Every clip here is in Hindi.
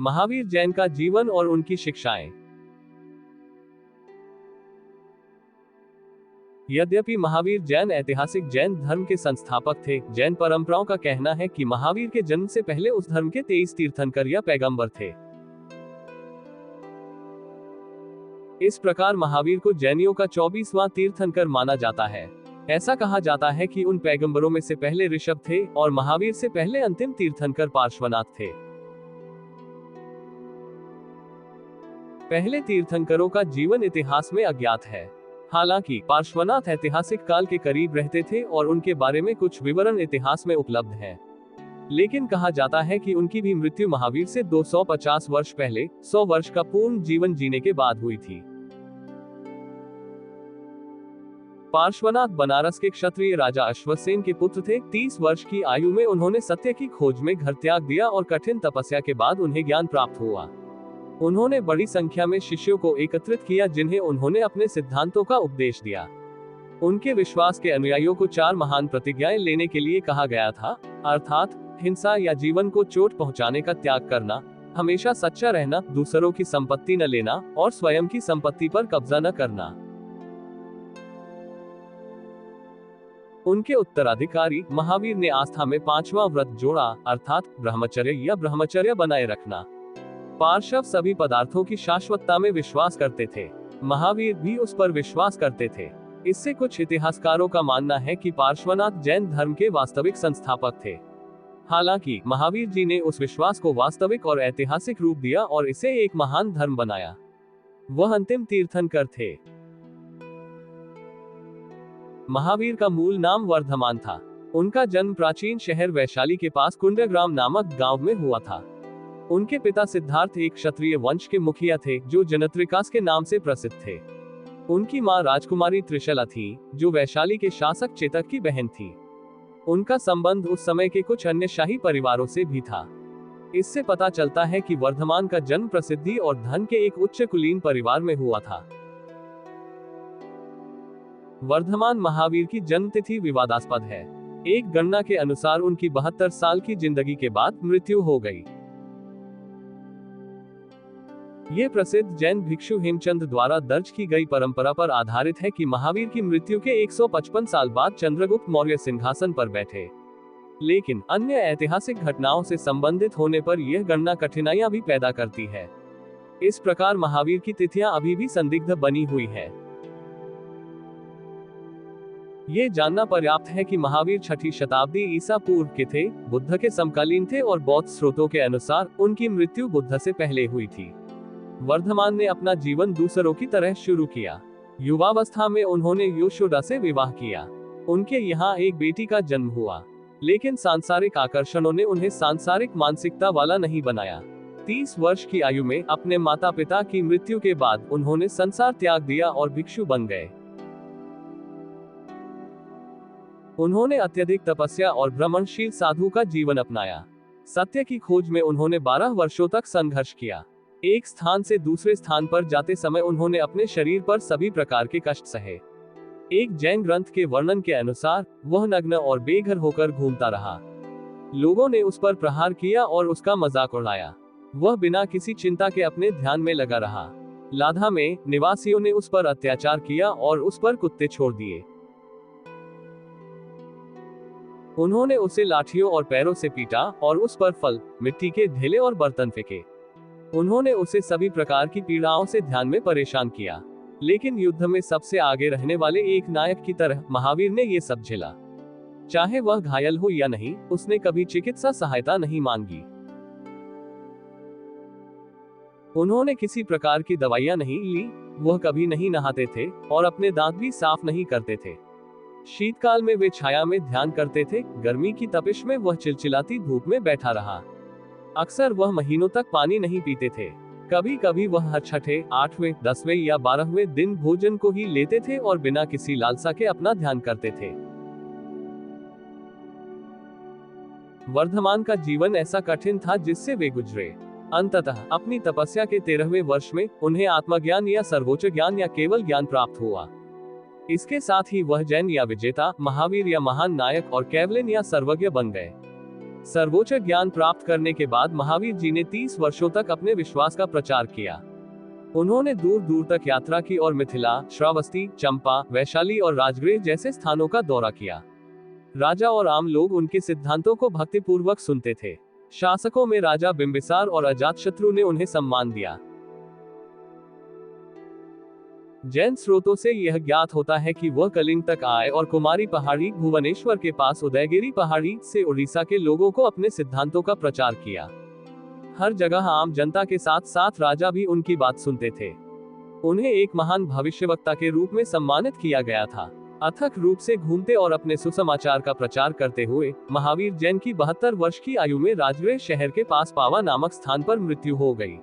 महावीर जैन का जीवन और उनकी शिक्षाएं। यद्यपि महावीर जैन ऐतिहासिक जैन धर्म के संस्थापक थे, जैन परंपराओं का कहना है कि महावीर के जन्म से पहले उस धर्म के 23 तीर्थंकर या पैगंबर थे। इस प्रकार महावीर को जैनियों का 24वां तीर्थंकर माना जाता है। ऐसा कहा जाता है कि उन पैगंबरों में से पहले ऋषभ थे और महावीर से पहले अंतिम तीर्थंकर पार्श्वनाथ थे। पहले तीर्थंकरों का जीवन इतिहास में अज्ञात है। हालांकि पार्श्वनाथ ऐतिहासिक काल के करीब रहते थे और उनके बारे में कुछ विवरण इतिहास में उपलब्ध हैं। लेकिन कहा जाता है कि उनकी भी मृत्यु महावीर से 250 वर्ष पहले 100 वर्ष का पूर्ण जीवन जीने के बाद हुई थी। पार्श्वनाथ बनारस के क्षत्रिय राजा अश्वसेन के पुत्र थे। 30 वर्ष की आयु में उन्होंने सत्य की खोज में घर त्याग दिया और कठिन तपस्या के बाद उन्हें ज्ञान प्राप्त हुआ। उन्होंने बड़ी संख्या में शिष्यों को एकत्रित किया जिन्हें उन्होंने अपने सिद्धांतों का उपदेश दिया। उनके विश्वास के अनुयायियों को 4 महान प्रतिज्ञाएं लेने के लिए कहा गया था, अर्थात हिंसा या जीवन को चोट पहुंचाने का त्याग करना, हमेशा सच्चा रहना, दूसरों की संपत्ति न लेना और स्वयं की संपत्ति पर कब्जा न करना। उनके उत्तराधिकारी महावीर ने आस्था में 5वां व्रत जोड़ा, अर्थात ब्रह्मचर्य या ब्रह्मचर्य बनाए रखना। पार्श्व सभी पदार्थों की शाश्वतता में विश्वास करते थे। महावीर भी उस पर विश्वास करते थे। इससे कुछ इतिहासकारों का मानना है कि पार्श्वनाथ जैन धर्म के वास्तविक संस्थापक थे। हालांकि महावीर जी ने उस विश्वास को वास्तविक और ऐतिहासिक रूप दिया और इसे एक महान धर्म बनाया। वह अंतिम तीर्थंकर थे। महावीर का मूल नाम वर्धमान था। उनका जन्म प्राचीन शहर वैशाली के पास कुंडग्राम नामक गांव में हुआ था। उनके पिता सिद्धार्थ एक क्षत्रिय वंश के मुखिया थे जो जनत्रिकास के नाम से प्रसिद्ध थे। उनकी मां राजकुमारी त्रिशला थी जो वैशाली के शासक चेतक की बहन थी। उनका संबंध उस समय के कुछ अन्य शाही परिवारों से भी था। इससे पता चलता है कि वर्धमान का जन्म प्रसिद्धि और धन के एक उच्च कुलीन परिवार में हुआ था। वर्धमान महावीर की जन्म तिथि विवादास्पद है। एक गणना के अनुसार उनकी 72 साल की जिंदगी के बाद मृत्यु हो गई। ये प्रसिद्ध जैन भिक्षु हेमचंद द्वारा दर्ज की गई परंपरा पर आधारित है कि महावीर की मृत्यु के 155 साल बाद चंद्रगुप्त मौर्य सिंहासन पर बैठे। लेकिन अन्य ऐतिहासिक घटनाओं से संबंधित होने पर यह गणना कठिनाइयां भी पैदा करती है। इस प्रकार महावीर की तिथियां अभी भी संदिग्ध बनी हुई है। ये जानना पर्याप्त है कि महावीर 6ठी शताब्दी ईसा पूर्व के थे, बुद्ध के समकालीन थे और बौद्ध स्रोतों के अनुसार उनकी मृत्यु बुद्ध से पहले हुई थी। वर्धमान ने अपना जीवन दूसरों की तरह शुरू किया। युवावस्था में उन्होंने योशोदा से विवाह किया। उनके यहाँ एक बेटी का जन्म हुआ, लेकिन सांसारिक आकर्षणों ने उन्हें सांसारिक मानसिकता वाला नहीं बनाया। 30 वर्ष की आयु में अपने माता पिता की मृत्यु के बाद उन्होंने संसार त्याग दिया और भिक्षु बन गए। उन्होंने अत्यधिक तपस्या और भ्रमणशील साधु का जीवन अपनाया। सत्य की खोज में उन्होंने 12 वर्षों तक संघर्ष किया। एक स्थान से दूसरे स्थान पर जाते समय उन्होंने अपने शरीर पर सभी प्रकार के कष्ट सहे। एक जैन ग्रंथ के वर्णन के अनुसार वह नग्न और बेघर होकर घूमता रहा। लोगों ने उस पर प्रहार किया और उसका मजाक उड़ाया। वह बिना किसी चिंता के अपने ध्यान में लगा रहा। लाधा में निवासियों ने उस पर अत्याचार किया और उस पर कुत्ते छोड़ दिए। उन्होंने उसे लाठियों और पैरों से पीटा और उस पर फल, मिट्टी के ढेले और बर्तन फेंके। उन्होंने उसे सभी प्रकार की पीड़ाओं से ध्यान में परेशान किया। लेकिन युद्ध में सबसे आगे रहने वाले एक नायक की तरह महावीर ने ये सब झेला। चाहे वह घायल हो या नहीं, उसने कभी चिकित्सा सहायता नहीं मांगी। उन्होंने किसी प्रकार की दवाइयां नहीं ली। वह कभी नहीं नहाते थे और अपने दांत भी साफ नहीं करते थे। शीतकाल में वे छाया में ध्यान करते थे। गर्मी की तपिश में वह चिलचिलाती धूप में बैठा रहा। अक्सर वह महीनों तक पानी नहीं पीते थे। कभी कभी वह हर 6ठे, 8वें, 10वें या 12वें दिन भोजन को ही लेते थे और बिना किसी लालसा के अपना ध्यान करते थे। वर्धमान का जीवन ऐसा कठिन था जिससे वे गुजरे। अंततः अपनी तपस्या के 13वें वर्ष में उन्हें आत्मज्ञान या सर्वोच्च ज्ञान या केवल ज्ञान प्राप्त हुआ। इसके साथ ही वह जैन या विजेता, महावीर या महान नायक और कैवलिन या सर्वज्ञ बन गए। सर्वोच्च ज्ञान प्राप्त करने के बाद महावीर जी ने 30 वर्षों तक अपने विश्वास का प्रचार किया। उन्होंने दूर दूर तक यात्रा की और मिथिला, श्रावस्ती, चंपा, वैशाली और राजगृह जैसे स्थानों का दौरा किया। राजा और आम लोग उनके सिद्धांतों को भक्तिपूर्वक सुनते थे। शासकों में राजा बिंबिसार और अजातशत्रु ने उन्हें सम्मान दिया। जैन स्रोतों से यह ज्ञात होता है कि वह कलिंग तक आए और कुमारी पहाड़ी भुवनेश्वर के पास उदयगिरी पहाड़ी से उड़ीसा के लोगों को अपने सिद्धांतों का प्रचार किया। हर जगह आम जनता के साथ साथ राजा भी उनकी बात सुनते थे। उन्हें एक महान भविष्यवक्ता के रूप में सम्मानित किया गया था। अथक रूप से घूमते और अपने सुसमाचार का प्रचार करते हुए महावीर जैन की 72 वर्ष की आयु में राजगृह शहर के पास पावा नामक स्थान पर मृत्यु हो गई।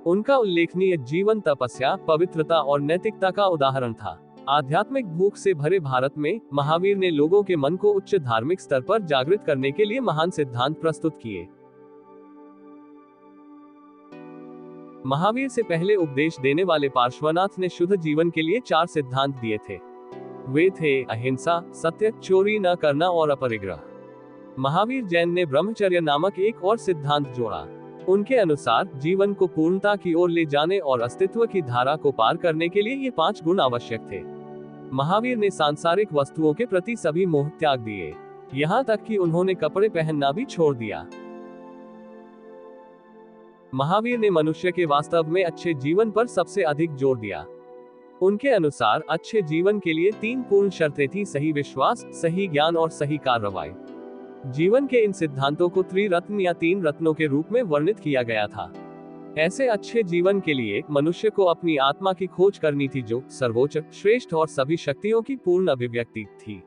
उनका उल्लेखनीय जीवन तपस्या, पवित्रता और नैतिकता का उदाहरण था। आध्यात्मिक भूख से भरे भारत में महावीर ने लोगों के मन को उच्च धार्मिक स्तर पर जागृत करने के लिए महान सिद्धांत प्रस्तुत किए। महावीर से पहले उपदेश देने वाले पार्श्वनाथ ने शुद्ध जीवन के लिए 4 सिद्धांत दिए थे। वे थे अहिंसा, सत्य, चोरी न करना और अपरिग्रह। महावीर जैन ने ब्रह्मचर्य नामक एक और सिद्धांत जोड़ा। उनके अनुसार जीवन को पूर्णता की ओर ले जाने और अस्तित्व की धारा को पार करने के लिए ये 5 गुण आवश्यक थे। महावीर ने सांसारिक वस्तुओं के प्रति सभी मोह त्याग दिए, यहाँ तक कि उन्होंने कपड़े पहनना भी छोड़ दिया। महावीर ने मनुष्य के वास्तव में अच्छे जीवन पर सबसे अधिक जोर दिया। उनके अनुसार अच्छे जीवन के लिए 3 पूर्ण शर्तें थी: सही विश्वास, सही ज्ञान और सही कार्रवाई। जीवन के इन सिद्धांतों को त्रिरत्न या 3 रत्नों के रूप में वर्णित किया गया था। ऐसे अच्छे जीवन के लिए मनुष्य को अपनी आत्मा की खोज करनी थी, जो सर्वोच्च, श्रेष्ठ और सभी शक्तियों की पूर्ण अभिव्यक्ति थी।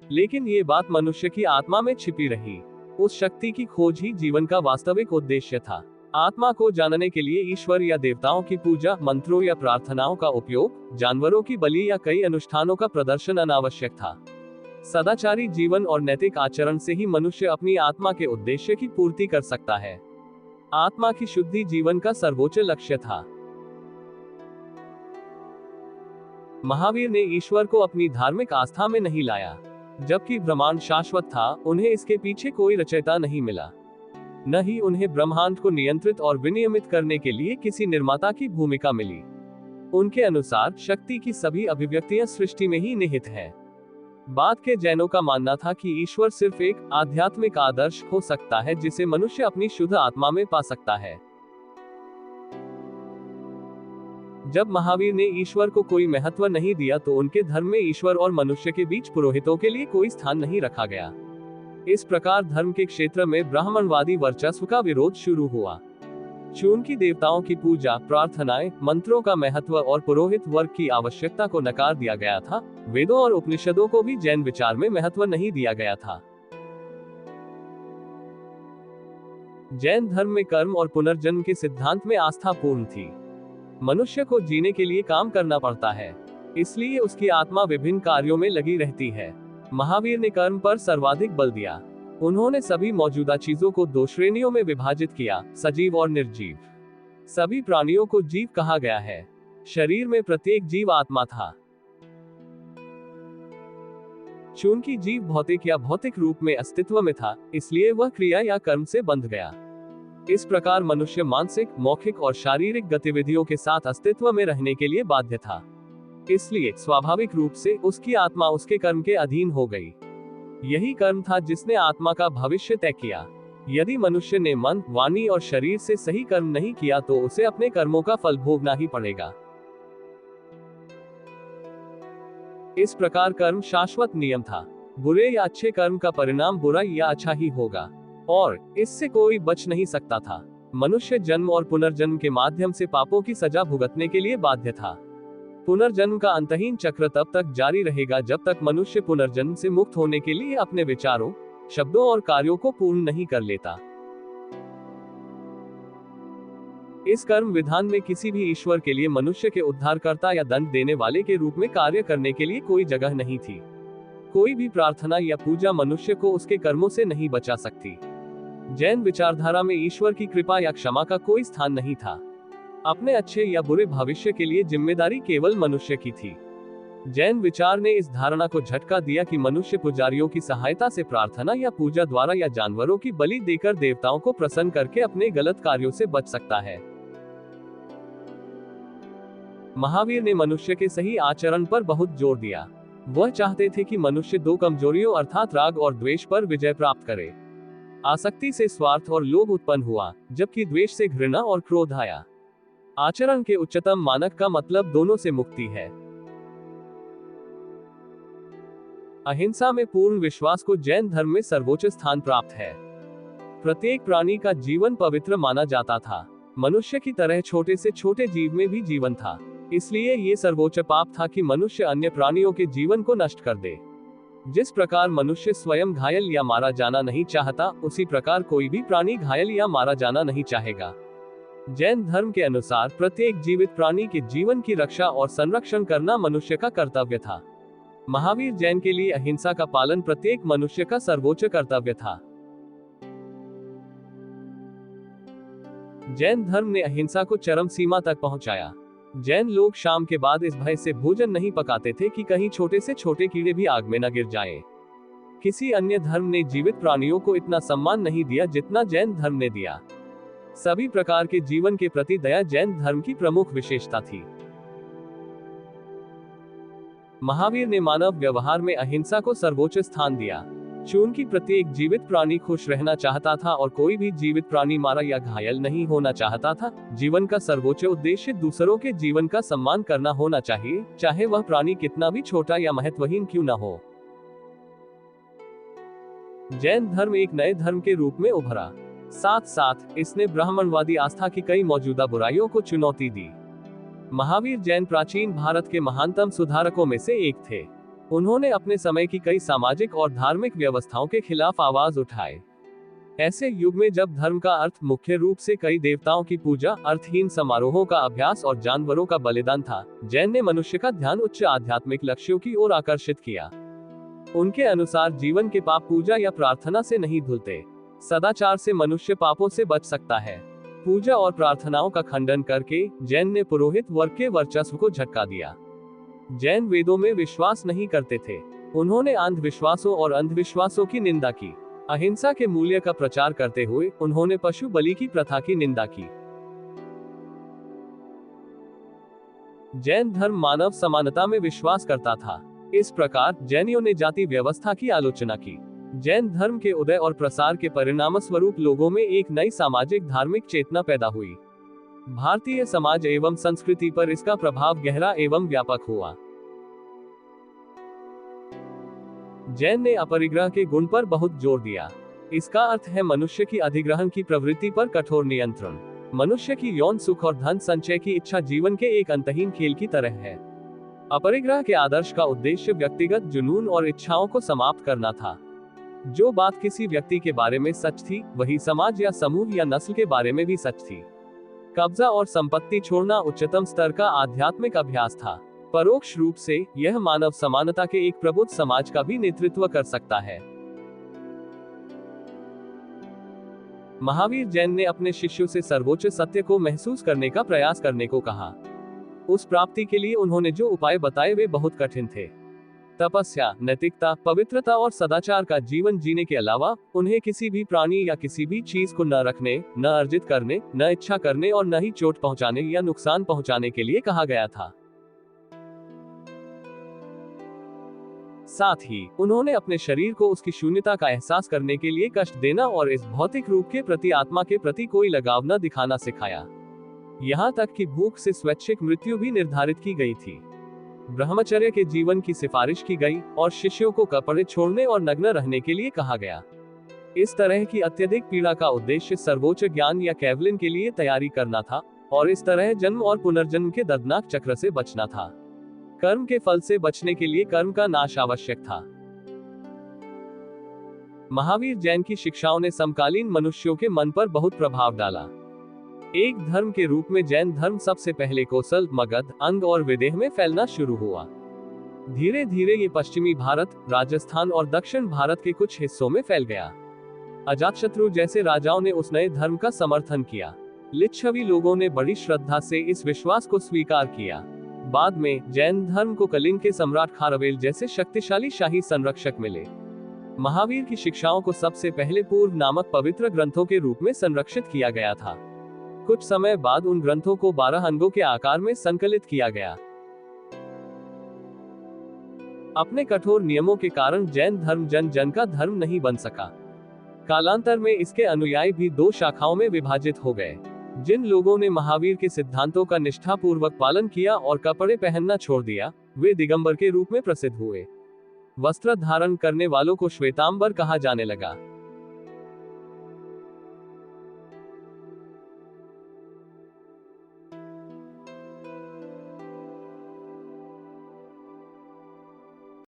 लेकिन ये बात मनुष्य की आत्मा में छिपी रही। उस शक्ति की खोज ही जीवन का वास्तविक उद्देश्य था। आत्मा को जानने के लिए ईश्वर या देवताओं की पूजा, मंत्रों या प्रार्थनाओं का उपयोग, जानवरों की बलि या कई अनुष्ठानों का प्रदर्शन अनावश्यक था। सदाचारी जीवन और नैतिक आचरण से ही मनुष्य अपनी आत्मा के उद्देश्य की पूर्ति कर सकता है। आत्मा की शुद्धि जीवन का सर्वोच्च लक्ष्य था। महावीर ने ईश्वर को अपनी धार्मिक आस्था में नहीं लाया। जबकि ब्रह्मांड शाश्वत था, उन्हें इसके पीछे कोई रचयिता नहीं मिला। न ही उन्हें ब्रह्मांड को नियंत्रित और विनियमित करने के लिए किसी निर्माता की भूमिका मिली। उनके अनुसार शक्ति की सभी अभिव्यक्तियां सृष्टि में ही निहित है। बाद के जैनों का मानना था कि ईश्वर सिर्फ एक आध्यात्मिक आदर्श हो सकता है जिसे मनुष्य अपनी शुद्ध आत्मा में पा सकता है। जब महावीर ने ईश्वर को कोई महत्व नहीं दिया तो उनके धर्म में ईश्वर और मनुष्य के बीच पुरोहितों के लिए कोई स्थान नहीं रखा गया। इस प्रकार धर्म के क्षेत्र में ब्राह्मणवादी वर्चस्व का विरोध शुरू हुआ। चूंकि देवताओं की पूजा, प्रार्थनाएं, मंत्रों का महत्व और पुरोहित वर्ग की आवश्यकता को नकार दिया गया था, वेदों और उपनिषदों को भी जैन विचार में महत्व नहीं दिया गया था। जैन धर्म में कर्म और पुनर्जन्म के सिद्धांत में आस्था पूर्ण थी। मनुष्य को जीने के लिए काम करना पड़ता है, इसलिए उसकी आत्मा विभिन्न कार्यों में लगी रहती है। महावीर ने कर्म पर सर्वाधिक बल दिया। उन्होंने सभी मौजूदा चीजों को 2 श्रेणियों में विभाजित किया: सजीव और निर्जीव। सभी प्राणियों को जीव कहा गया है। शरीर में प्रत्येक जीव आत्मा था। चूंकि जीव भौतिक या भौतिक रूप में अस्तित्व में था, इसलिए वह क्रिया या कर्म से बंध गया। इस प्रकार मनुष्य मानसिक, मौखिक और शारीरिक गतिविधियों के साथ अस्तित्व में रहने के लिए बाध्य था। इसलिए स्वाभाविक रूप से उसकी आत्मा उसके कर्म के अधीन हो गई। यही कर्म था जिसने आत्मा का भविष्य तय किया। यदि मनुष्य ने मन, वाणी और शरीर से सही कर्म नहीं किया तो उसे अपने कर्मों का फल भोगना ही पड़ेगा। इस प्रकार कर्म शाश्वत नियम था। बुरे या अच्छे कर्म का परिणाम बुरा या अच्छा ही होगा और इससे कोई बच नहीं सकता था। मनुष्य जन्म और पुनर्जन्म के माध्यम से पापों की सजा भुगतने के लिए बाध्य था। पुनर्जन्म का अंतहीन चक्र तब तक जारी रहेगा जब तक मनुष्य पुनर्जन्म से मुक्त होने के लिए अपने विचारों, शब्दों और कार्यों को पूर्ण नहीं कर लेता। इस कर्म विधान में किसी भी ईश्वर के लिए मनुष्य के उद्धारकर्ता या दंड देने वाले के रूप में कार्य करने के लिए कोई जगह नहीं थी। कोई भी प्रार्थना या पूजा मनुष्य को उसके कर्मों से नहीं बचा सकती। जैन विचारधारा में ईश्वर की कृपा या क्षमा का कोई स्थान नहीं था। अपने अच्छे या बुरे भविष्य के लिए जिम्मेदारी केवल मनुष्य की थी। जैन विचार ने इस धारणा को झटका दिया कि मनुष्य पुजारियों की सहायता से प्रार्थना या पूजा द्वारा या जानवरों की बलि देकर देवताओं को प्रसन्न करके अपने गलत कार्यों से बच सकता है। महावीर ने मनुष्य के सही आचरण पर बहुत जोर दिया। वह चाहते थे कि मनुष्य दो कमजोरियों अर्थात राग और द्वेष पर विजय प्राप्त करे। आसक्ति से स्वार्थ और लोभ उत्पन्न हुआ, जबकि द्वेष से घृणा और क्रोध आया। आचरण के उच्चतम मानक का मतलब दोनों से मुक्ति है। अहिंसा में पूर्ण विश्वास को जैन धर्म में सर्वोच्च स्थान प्राप्त है। प्रत्येक प्राणी का जीवन पवित्र माना जाता था। मनुष्य की तरह छोटे से छोटे जीव में भी जीवन था, इसलिए ये सर्वोच्च पाप था कि मनुष्य अन्य प्राणियों के जीवन को नष्ट कर दे। जिस प्रकार मनुष्य स्वयं घायल या मारा जाना नहीं चाहता, उसी प्रकार कोई भी प्राणी घायल या मारा जाना नहीं चाहेगा। जैन धर्म के अनुसार प्रत्येक जीवित प्राणी के जीवन की रक्षा और संरक्षण करना मनुष्य का कर्तव्य था। महावीर जैन के लिए अहिंसा का पालन प्रत्येक मनुष्य का सर्वोच्च कर्तव्य था। जैन धर्म ने अहिंसा को चरम सीमा तक पहुंचाया। जैन लोग शाम के बाद इस भय से भोजन नहीं पकाते थे कि कहीं छोटे से छोटे कीड़े भी आग में न गिर जाएं। किसी अन्य धर्म ने जीवित प्राणियों को इतना सम्मान नहीं दिया जितना जैन धर्म ने दिया। सभी प्रकार के जीवन के प्रति दया जैन धर्म की प्रमुख विशेषता थी। महावीर ने मानव व्यवहार में अहिंसा को सर्वोच्च स्थान दिया। चूंकि प्रत्येक जीवित प्राणी खुश रहना चाहता था और कोई भी जीवित प्राणी मारा या घायल नहीं होना चाहता था, जीवन का सर्वोच्च उद्देश्य दूसरों के जीवन का सम्मान करना होना चाहिए, चाहे वह प्राणी कितना भी छोटा या महत्वहीन क्यों न हो। जैन धर्म एक नए धर्म के रूप में उभरा। साथ साथ इसने ब्राह्मणवादी आस्था की कई मौजूदा बुराइयों को चुनौती दी। महावीर जैन प्राचीन भारत के महानतम सुधारकों में से एक थे। उन्होंने अपने समय की कई सामाजिक और धार्मिक व्यवस्थाओं के खिलाफ आवाज उठाए। ऐसे युग में जब धर्म का अर्थ मुख्य रूप से कई देवताओं की पूजा, अर्थहीन समारोहों का अभ्यास और जानवरों का बलिदान था, जैन ने मनुष्य का ध्यान उच्च आध्यात्मिक लक्ष्यों की ओर आकर्षित किया। उनके अनुसार जीवन के पाप पूजा या प्रार्थना से नहीं धुलते। सदाचार से मनुष्य पापों से बच सकता है। पूजा और प्रार्थनाओं का खंडन करके जैन ने पुरोहित वर्ग के वर्चस्व को झटका दिया। जैन वेदों में विश्वास नहीं करते थे। उन्होंने अंधविश्वासों और अंधविश्वासों की निंदा की। अहिंसा के मूल्य का प्रचार करते हुए उन्होंने पशु बलि की प्रथा की निंदा की। जैन धर्म मानव समानता में विश्वास करता था। इस प्रकार जैनियों ने जाति व्यवस्था की आलोचना की। जैन धर्म के उदय और प्रसार के परिणामस्वरूप लोगों में एक नई सामाजिक धार्मिक चेतना पैदा हुई। भारतीय समाज एवं संस्कृति पर इसका प्रभाव गहरा एवं व्यापक हुआ। जैन ने अपरिग्रह के गुण पर बहुत जोर दिया। इसका अर्थ है मनुष्य की अधिग्रहण की प्रवृत्ति पर कठोर नियंत्रण। मनुष्य की यौन सुख और धन संचय की इच्छा जीवन के एक अंतहीन खेल की तरह है। अपरिग्रह के आदर्श का उद्देश्य व्यक्तिगत जुनून और इच्छाओं को समाप्त करना था। जो बात किसी व्यक्ति के बारे में सच थी, वही समाज या समूह या नस्ल के बारे में भी सच थी। कब्जा और संपत्ति छोड़ना उच्चतम स्तर का आध्यात्मिक अभ्यास था। परोक्ष रूप से यह मानव समानता के एक प्रबुद्ध समाज का भी नेतृत्व कर सकता है। महावीर जैन ने अपने शिष्यों से सर्वोच्च सत्य को महसूस करने का प्रयास करने को कहा। उस प्राप्ति के लिए उन्होंने जो उपाय बताए वे बहुत कठिन थे। तपस्या, नैतिकता, पवित्रता और सदाचार का जीवन जीने के अलावा उन्हें किसी भी प्राणी या किसी भी चीज को न रखने, न अर्जित करने, न इच्छा करने और न ही चोट पहुंचाने या नुकसान पहुंचाने के लिए कहा गया था। साथ ही उन्होंने अपने शरीर को उसकी शून्यता का एहसास करने के लिए कष्ट देना और इस भौतिक रूप के प्रति आत्मा के प्रति कोई लगाव न दिखाना सिखाया। यहाँ तक कि भूख से स्वैच्छिक मृत्यु भी निर्धारित की गई थी। ब्रह्मचर्य के जीवन की सिफारिश की गई और शिष्यों को कपड़े छोड़ने और नग्न रहने के लिए कहा गया। इस तरह की अत्यधिक पीड़ा का उद्देश्य सर्वोच्च ज्ञान या कैवलिन के लिए तैयारी करना था और इस तरह जन्म और पुनर्जन्म के दर्दनाक चक्र से बचना था। कर्म के फल से बचने के लिए कर्म का नाश आवश्यक था। महावीर जैन की शिक्षाओं ने समकालीन मनुष्यों के मन पर बहुत प्रभाव डाला। एक धर्म के रूप में जैन धर्म सबसे पहले कोसल, मगध, अंग और विदेह में फैलना शुरू हुआ। धीरे धीरे ये पश्चिमी भारत, राजस्थान और दक्षिण भारत के कुछ हिस्सों में फैल गया। अजातशत्रु जैसे राजाओं ने उस नए धर्म का समर्थन किया। लिच्छवी लोगों ने बड़ी श्रद्धा से इस विश्वास को स्वीकार किया। बाद में जैन धर्म को कलिंग के सम्राट खारवेल जैसे शक्तिशाली शाही संरक्षक मिले। महावीर की शिक्षाओं को सबसे पहले पूर्व नामक पवित्र ग्रंथों के रूप में संरक्षित किया गया था। कुछ समय बाद उन ग्रंथों को 12 अंगों के आकार में संकलित किया गया। अपने कठोर नियमों के कारण जैन धर्म जन जन का धर्म नहीं बन सका। कालांतर में इसके अनुयायी भी 2 शाखाओं में विभाजित हो गए। जिन लोगों ने महावीर के सिद्धांतों का निष्ठापूर्वक पालन किया और कपड़े पहनना छोड़ दिया, वे दिगंबर के रूप में प्रसिद्ध हुए। वस्त्र धारण करने वालों को श्वेतांबर कहा जाने लगा।